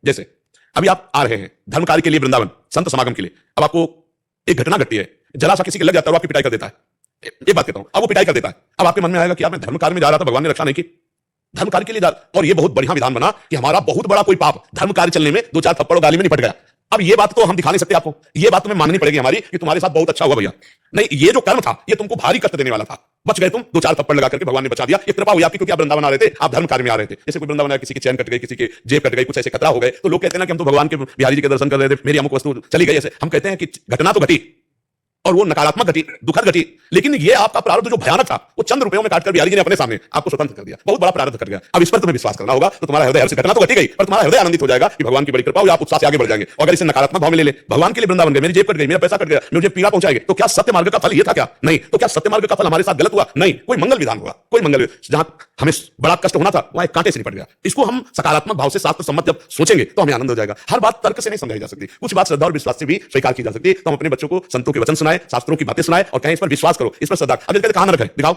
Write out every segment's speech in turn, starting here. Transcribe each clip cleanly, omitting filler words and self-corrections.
जैसे अभी आप आ रहे हैं धर्म कार्य के लिए वृंदावन, संत समागम के लिए। अब आपको एक घटना घटती है, जरा सा किसी के लग जाता है, आपकी पिटाई कर देता है। ये बात कहता हूं, अब वो पिटाई कर देता है। अब आपके मन में आएगा कि यार मैं धर्म कार्य में जा रहा था, भगवान ने रक्षा नहीं की, धर्म कार्य के लिए जा। और ये बहुत बढ़िया विधान बना कि हमारा बहुत बड़ा कोई पाप धर्म कार्य चलने में 2-4 थप्पड़ और गाली में निपट गया। अब ये बात तो हम दिखा नहीं सकते आपको, ये बात तुम्हें माननी पड़ेगी हमारी कि तुम्हारे साथ बहुत अच्छा हुआ भैया। नहीं, ये जो कर्म था ये तुमको भारी कष्ट देने वाला था, बच गए तुम, 2-4 थप्पड़ लगा करके भगवान ने बचा दिया। ये कृपा हुई आपकी, क्योंकि आप वृंदावन आ रहे थे, आप धर्म कार्य में आ रहे थे। जैसे कोई वृंदावन आया, किसी की चैन कट गई, किसी की जेब कट गई, कुछ ऐसे खतरा हो गए, तो लोग कहते हैं ना कि हम तो भगवान के बिहारी जी के दर्शन कर रहे थे, मेरी अमुक वस्तु चली गई। ऐसे हम कहते हैं कि घटना तो घटी और वो नकारात्मक घटी, दुखद घटी, लेकिन ये आपका प्रारब्ध जो भयानक था वो चंद रुपयों में काटकर बिहारी जी ने अपने सामने आपको स्वतंत्र कर दिया। बहुत बड़ा प्रारब्ध कर गया। अब इस पर तुम्हें विश्वास करना होगा, तो तुम्हारा हृदय, हर घटना तो घटी गई पर तुम्हारा हृदय आनंदित हो जाएगा कि भगवान की बड़ी कृपा हुई, आप उत्साह से आगे बढ़ जाएंगे। और अगर इसे नकारात्मक भाव में ले ले, भगवान के लिए वृंदावन गए, मेरी जेब कट गई, मेरा पैसा कट गया, मुझे पीड़ा पहुंचाएंगे, तो क्या सत्य मार्ग का फल ये था क्या? नहीं। तो क्या सत्य मार्ग का फल हमारे साथ गलत हुआ? नहीं। कोई मंगल विधान हुआ, कोई मंगल, जहां हमें बड़ा कष्ट होना था वहां एक कांटे से निपट गया। इसको हम सकारात्मक भाव से शास्त्र सम्मत जब सोचेंगे तो हमें आनंद हो जाएगा। हर बात तर्क से नहीं समझाई जा सकती, कुछ बात श्रद्धा और विश्वास से भी स्वीकार की जा सकती है। तो हम अपने बच्चों को संतों के वचन सुनाए, शास्त्रों की बातें सुनाए और कहें इस पर विश्वास करो, इस पर श्रद्धा। अगर कहते कहां नरक है दिखाओ,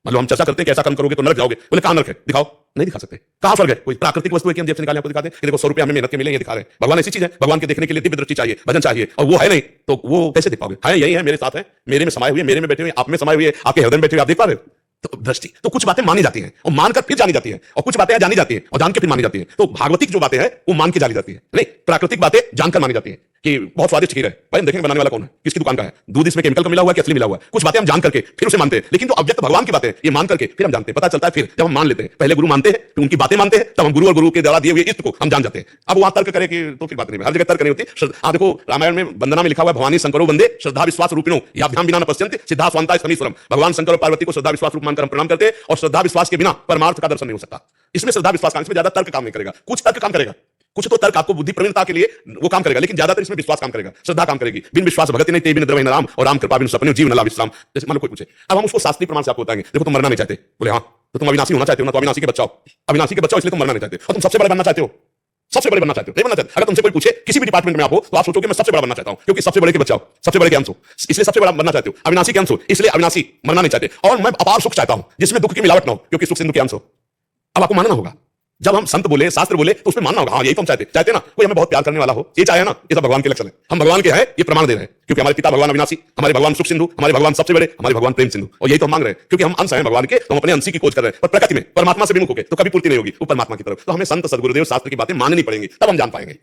मतलब हम चर्चा करते हैं कैसा कर्म करोगे तो नरक जाओगे, बोले कहां नरक है दिखाओ, नहीं दिखा सकते। कहां स्वर्ग है? कोई प्राकृतिक वस्तु है कि हम जेब से निकाले आपको दिखाते हैं, देखो 100 रुपए हमें मेहनत के मिले, ये दिखा रहे हैं। भगवान ऐसी चीज है, भगवान के देखने के लिए दिव्य दृष्टि चाहिए, भजन चाहिए, और वो है नहीं तो वो कैसे दिख पाओगे? है, यही है, मेरे साथ है, मेरे में समाये हुए, मेरे में बैठे हुए, आप में समाये हुए, आपके हृदय में बैठे हुए, आप देख पा रहे हो। तो दृष्टि, तो कुछ बातें मानी जाती हैं और मानकर फिर जानी जाती है, और कुछ बातें जानी जाती हैं और जान के फिर मानी जाती है। तो भागवतिक जो बातें हैं वो मान के जानी जाती है, नहीं प्राकृतिक बातें जानकर मानी जाती है कि बहुत स्वादिष्ट खीर है, भाई हम देखेंगे बनाने वाला कौन है, किसकी दुकान का है, दूध इसमें केमिकल का मिला हुआ है कि असली मिला हुआ है। कुछ बातें हम जान करके फिर उसे मानते हैं, लेकिन जो अव्यक्त भगवान की बातें ये मान करके फिर हम जानते हैं, पता चलता है फिर जब हम मान लेते हैं। पहले गुरु मानते हैं, फिर उनकी बातें मानते हैं, तब हम गुरु और गुरु के द्वारा दिए हुए इष्ट को हम जान जाते हैं। अब वहां तर्क करे कि तो फिर बात नहीं, हर जगह तर्क नहीं होती। आप देखो रामायण में वंदना में लिखा हुआ है, भवानी शंकरो वंदे श्रद्धा विश्वास रूपिणो याभ्याम विना न पश्यन्ते सिद्धा स्वांता समीश्वरम। भगवान शंकर और पार्वती को श्रद्धा विश्वास रूप मानकर हम प्रणाम करते हैं, और श्रद्धा विश्वास के बिना परमार्थ का दर्शन नहीं हो सकता। इसमें श्रद्धा विश्वास का, इसमें ज्यादा तर्क काम नहीं करेगा, कुछ तर्क काम करेगा, कुछ तो तर्क आपको बुद्धि प्रवीणता के लिए वो काम करेगा, लेकिन ज्यादातर इसमें विश्वास काम करेगा, श्रद्धा काम करेगी। बिन विश्वास भगति नहीं, ते बिन द्रवहि न राम, और राम कृपा बिन सपने जीव न लाभ विश्राम। जैसे मान लो कोई पूछे, अब हम उसको शास्त्रीय प्रमाण से आपको बताएंगे, देखो तुम मरना नहीं चाहते, बोले हाँ, तो तुम अविनाशी होना चाहते हो ना, तो अविनाशी के बच्चा हो, अविनाशी के बच्चा हो इसलिए तुम मरना नहीं चाहते, और तुम सबसे बड़े बनना चाहते हो, सबसे बड़े बनना चाहते हो, नहीं बनना चाहते। अगर तुमसे कोई पूछे किसी भी डिपार्टमेंट में आप हो, तो आप सोचोगे मैं सबसे बड़ा बनना चाहता हूं, क्योंकि सबसे बड़े के बच्चा हो, सबसे बड़े के अंश हो, इसलिए सबसे बड़ा बनना चाहते हो। अविनाशी के अंश हो, इसलिए अविनाशी मरना नहीं चाहते। और मैं अपार सुख चाहता हूं जिसमें दुख की मिलावट न हो, क्योंकि सुख सिंधु के अंश हो। अब आपको मानना होगा, जब हम संत बोले, शास्त्र बोले, तो उसमें मानना होगा, हाँ यही तो हम चाहते ना, कोई हमें बहुत प्यार करने वाला हो, ये चाहे ना, ये सब भगवान के लक्षण है। हम भगवान के हैं, ये प्रमाण दे रहे हैं, क्योंकि हमारे पिता भगवान अविनाशी, हमारे भगवान सुख सिंधु, हमारे भगवान सबसे बड़े, हमारे भगवान प्रेम सिंधु, और यही तो हम मांग रहे हैं, क्योंकि हम अंश हैं भगवान के, तो हम अपने अंश की खोज कर रहे हैं। पर प्रकृति में परमात्मा से विमुख होकर तो कभी पूर्ति नहीं होगी, वो परमात्मा की तरफ। तो हमें संत सदगुरुदेव शास्त्र की बातें माननी पड़ेंगी, तब हम जान पाएंगे।